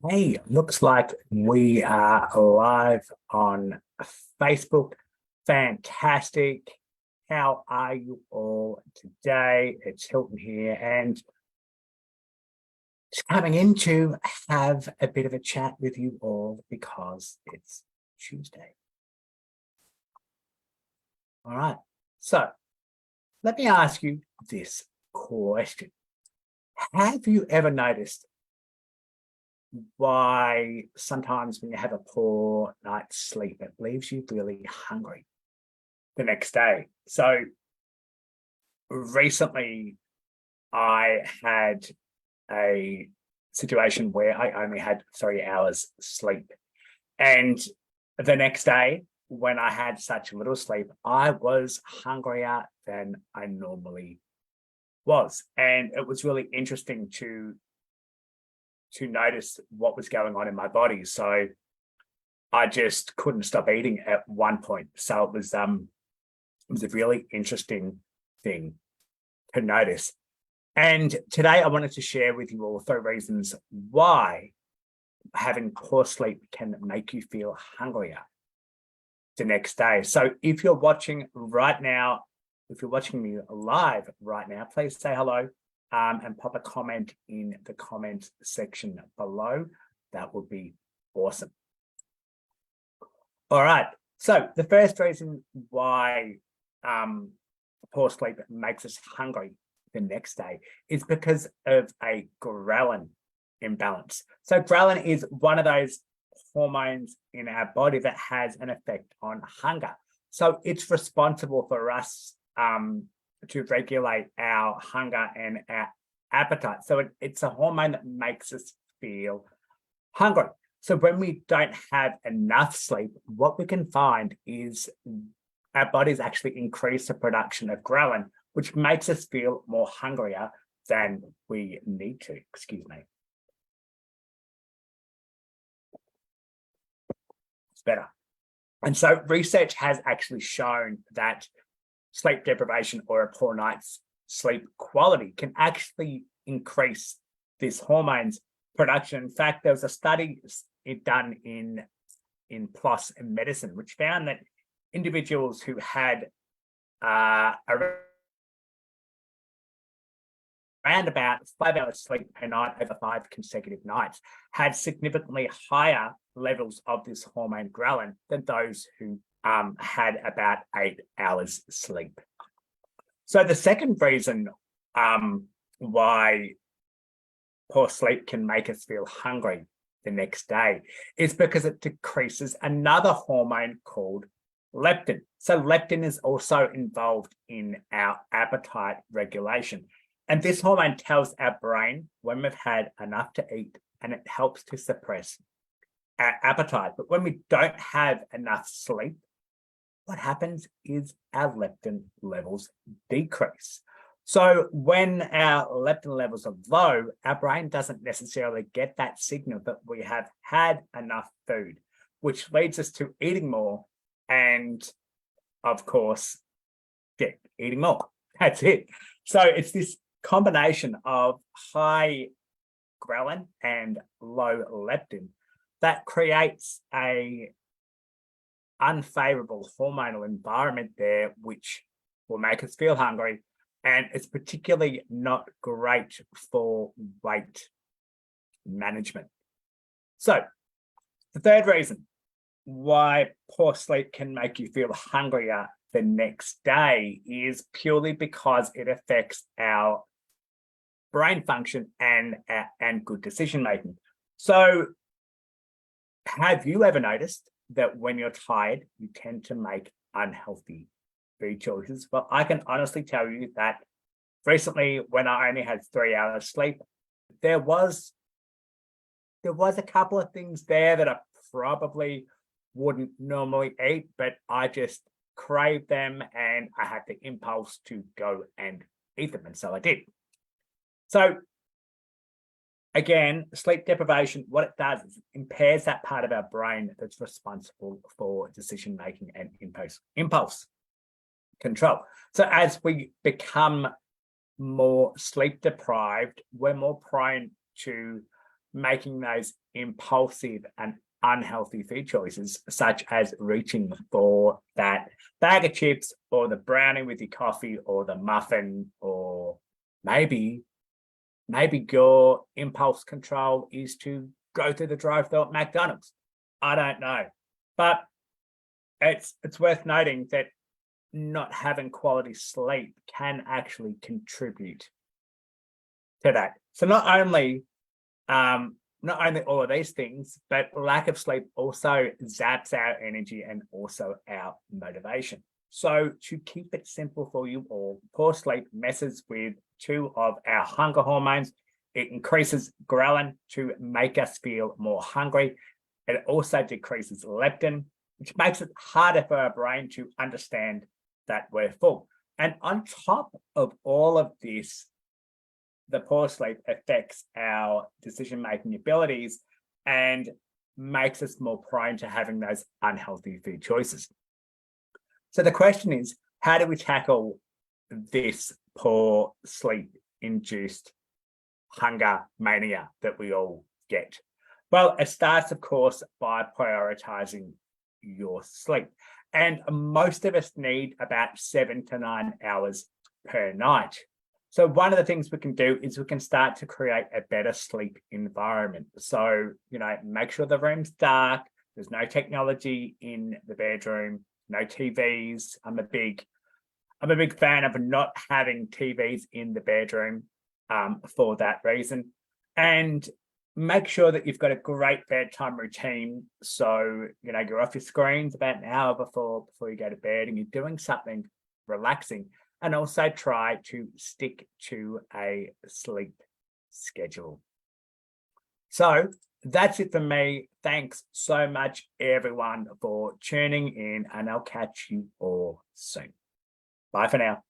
Hey, looks like we are live on Facebook. Fantastic. How are you all today? It's Hilton here and just coming in to have a bit of a chat with you all because it's Tuesday. All right. So let me ask you this question. Have you ever noticed why sometimes when you have a poor night's sleep, it leaves you really hungry the next day? So recently I had a situation where I only had 3 hours sleep. And the next day, when I had such little sleep, I was hungrier than I normally was. And it was really interesting to notice what was going on in my body. So I just couldn't stop eating at one point. So it was a really interesting thing to notice. And today I wanted to share with you all 3 reasons why having poor sleep can make you feel hungrier the next day. So if you're watching right now, if you're watching me live right now, please say hello and pop a comment in the comment section below. That would be awesome. All right. So the first reason why poor sleep makes us hungry the next day is because of a ghrelin imbalance. So ghrelin is one of those hormones in our body that has an effect on hunger. So it's responsible for us to regulate our hunger and our appetite. So it's a hormone that makes us feel hungry. So when we don't have enough sleep, what we can find is our bodies actually increase the production of ghrelin, which makes us feel more hungrier than we need to. Excuse me. It's better. And so research has actually shown that sleep deprivation or a poor night's sleep quality can actually increase this hormone's production. In fact, there was a study done in PLOS medicine, which found that individuals who had around about 5 hours sleep per night over 5 consecutive nights had significantly higher levels of this hormone ghrelin than those who had about 8 hours sleep. So the second reason why poor sleep can make us feel hungry the next day is because it decreases another hormone called leptin. So leptin is also involved in our appetite regulation. And this hormone tells our brain when we've had enough to eat, and it helps to suppress our appetite. But when we don't have enough sleep, what happens is our leptin levels decrease. So when our leptin levels are low, our brain doesn't necessarily get that signal that we have had enough food, which leads us to eating more and, of course, eating more. That's it. So it's this combination of high ghrelin and low leptin that creates a unfavorable hormonal environment there, which will make us feel hungry. And it's particularly not great for weight management. So the third reason why poor sleep can make you feel hungrier the next day is purely because it affects our brain function and good decision making. So have you ever noticed that when you're tired, you tend to make unhealthy food choices? Well, I can honestly tell you that recently, when I only had 3 hours sleep, there was a couple of things there that I probably wouldn't normally eat, but I just craved them and I had the impulse to go and eat them. And so I did. So again, sleep deprivation, what it does is it impairs that part of our brain that's responsible for decision making and impulse control. So as we become more sleep deprived, we're more prone to making those impulsive and unhealthy food choices, such as reaching for that bag of chips or the brownie with your coffee or the muffin, or maybe your impulse control is to go through the drive-thru at McDonald's. I don't know. But it's worth noting that not having quality sleep can actually contribute to that. So not only all of these things, but lack of sleep also zaps our energy and also our motivation. So to keep it simple for you all, poor sleep messes with two of our hunger hormones. It increases ghrelin to make us feel more hungry. It also decreases leptin, which makes it harder for our brain to understand that we're full. And on top of all of this, the poor sleep affects our decision-making abilities and makes us more prone to having those unhealthy food choices. So the question is, how do we tackle this poor sleep-induced hunger mania that we all get? Well, it starts, of course, by prioritizing your sleep. And most of us need about 7 to 9 hours per night. So one of the things we can do is we can start to create a better sleep environment. So, make sure the room's dark. There's no technology in the bedroom, no TVs. I'm a big fan of not having TVs in the bedroom for that reason. And make sure that you've got a great bedtime routine. So, you're off your screens about an hour before you go to bed and you're doing something relaxing. And also try to stick to a sleep schedule. So that's it for me. Thanks so much, everyone, for tuning in, and I'll catch you all soon. Bye for now.